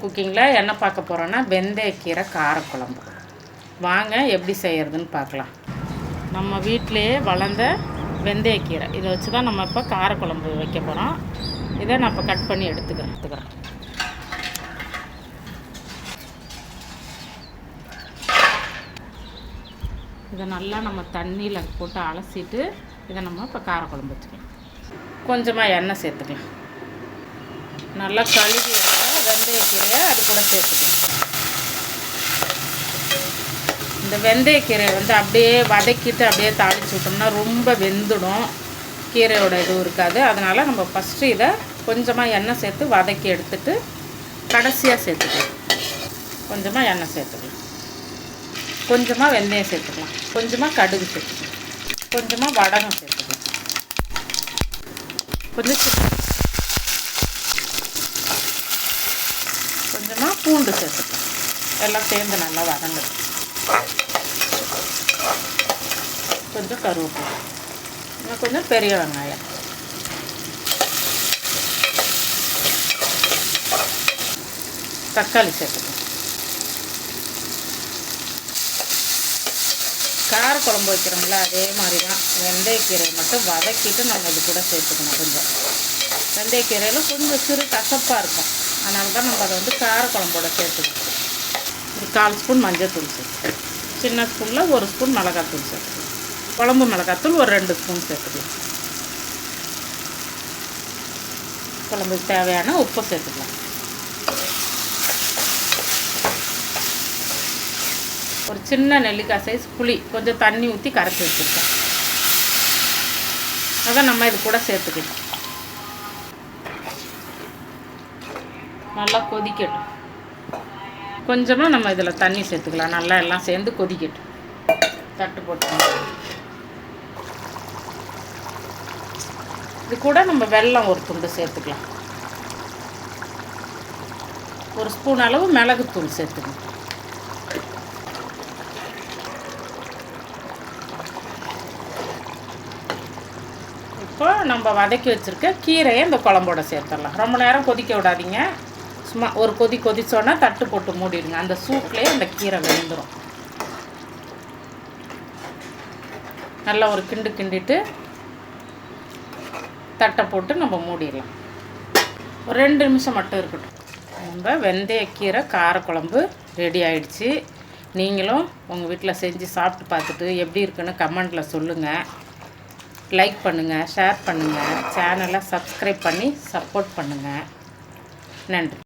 குக்கிங்கில் என்ன பார்க்க போகிறோன்னா வெந்தயக்கீரை காரக்குழம்பு. வாங்க எப்படி செய்கிறதுன்னு பார்க்கலாம். நம்ம வீட்டிலையே வளர்ந்த வெந்தயக்கீரை இதை வச்சு தான் நம்ம இப்போ காரக்குழம்பு வைக்க போகிறோம். இதை நான் இப்போ கட் பண்ணி எடுத்துக்கிறேன். இதை நல்லா நம்ம தண்ணியில் போட்டு அலசிட்டு இதை நம்ம இப்போ காரக்குழம்பு வச்சுக்கலாம். கொஞ்சமாக எண்ணெய் சேர்த்துக்கலாம். நல்லா கழுவி எடுத்தால் வெந்தயக்கீரையை அது கூட சேர்த்துக்கலாம். இந்த வெந்தயக்கீரையை அப்படியே வதக்கிட்டு அப்படியே தாளித்து விட்டோம்னா ரொம்ப வெந்துடும், கீரையோட இதுவும் இருக்காது. அதனால் நம்ம ஃபஸ்ட்டு இதை கொஞ்சமாக எண்ணெய் சேர்த்து வதக்கி எடுத்துட்டு கடைசியாக சேர்த்துக்கலாம். கொஞ்சமாக எண்ணெய் சேர்த்துக்கலாம், கொஞ்சமாக வெந்தயம் சேர்த்துக்கலாம், கொஞ்சமாக கடுகு சேர்த்துக்கலாம், கொஞ்சமாக வடகம் சேர்த்துக்கலாம், கொஞ்சமாக பூண்டு சேர்த்துக்கலாம். எல்லாம் சேர்ந்து நல்லா வதங்குது. கொஞ்சம் கருவேப்பிலை, கொஞ்சம் பெரிய வெங்காயம், தக்காளி சேர்த்துக்கலாம். காரக்குழம்பு வைக்கிறோம்ல அதே மாதிரி தான் வெந்தயக்கீரை மட்டும் வதக்கிட்டு நம்ம இது கூட சேர்த்துக்கணும். கொஞ்சம் வெந்தயக்கீரையில் கொஞ்சம் சிறு கசப்பாக இருக்கும், அதனால தான் நம்ம அதை காரக்குழம்போட சேர்த்துக்கணும். ஒரு 1/4 ஸ்பூன் மஞ்சள்தூள் சேர்த்துக்கலாம். சின்ன ஸ்பூனில் 1 ஸ்பூன் மிளகாத்தூள் சேர்த்துக்கலாம். குழம்பு மிளகாத்தூள் ஒரு 2 ஸ்பூன் சேர்த்துக்கலாம். குழம்புக்கு தேவையான உப்பு சேர்த்துக்கலாம். ஒரு சின்ன நெல்லிக்காய் சைஸ் புளி கொஞ்சம் தண்ணி ஊற்றி கரைச்சி வச்சுருக்கேன். அதை நம்ம இது கூட சேர்த்துக்கலாம். நல்லா கொதிக்கட்டும். கொஞ்சமாக நம்ம இதில் தண்ணி சேர்த்துக்கலாம். நல்லா எல்லாம் சேர்ந்து கொதிக்கட்டும். தட்டு போட்டு இது கூட நம்ம வெல்லம் ஒரு துண்டு சேர்த்துக்கலாம். 1 ஸ்பூன் அளவு மிளகுத்தூள் சேர்த்துக்கணும். இப்போ நம்ம வதக்கி வச்சுருக்க கீரையை இந்த குழம்போட சேர்த்துடலாம். ரொம்ப நேரம் கொதிக்க விடாதீங்க. சும்மா ஒரு கொதிச்சோன்னா தட்டு போட்டு மூடிடுங்க. அந்த சூப்லேயே அந்த கீரை வெந்துடும். நல்லா ஒரு கிண்டிட்டு தட்டை போட்டு நம்ம மூடிடலாம். ஒரு 2 நிமிஷம் மட்டும் இருக்கட்டும். நம்ம வெந்தயக்கீரை காரக்குழம்பு ரெடி ஆகிடுச்சு. நீங்களும் உங்கள் வீட்டில் செஞ்சு சாப்பிட்டு பார்த்துட்டு எப்படி இருக்குன்னு கமெண்டில் சொல்லுங்கள். லைக் பண்ணுங்கள், ஷேர் பண்ணுங்கள், சேனலை சப்ஸ்கிரைப் பண்ணி சப்போர்ட் பண்ணுங்கள். நன்றி.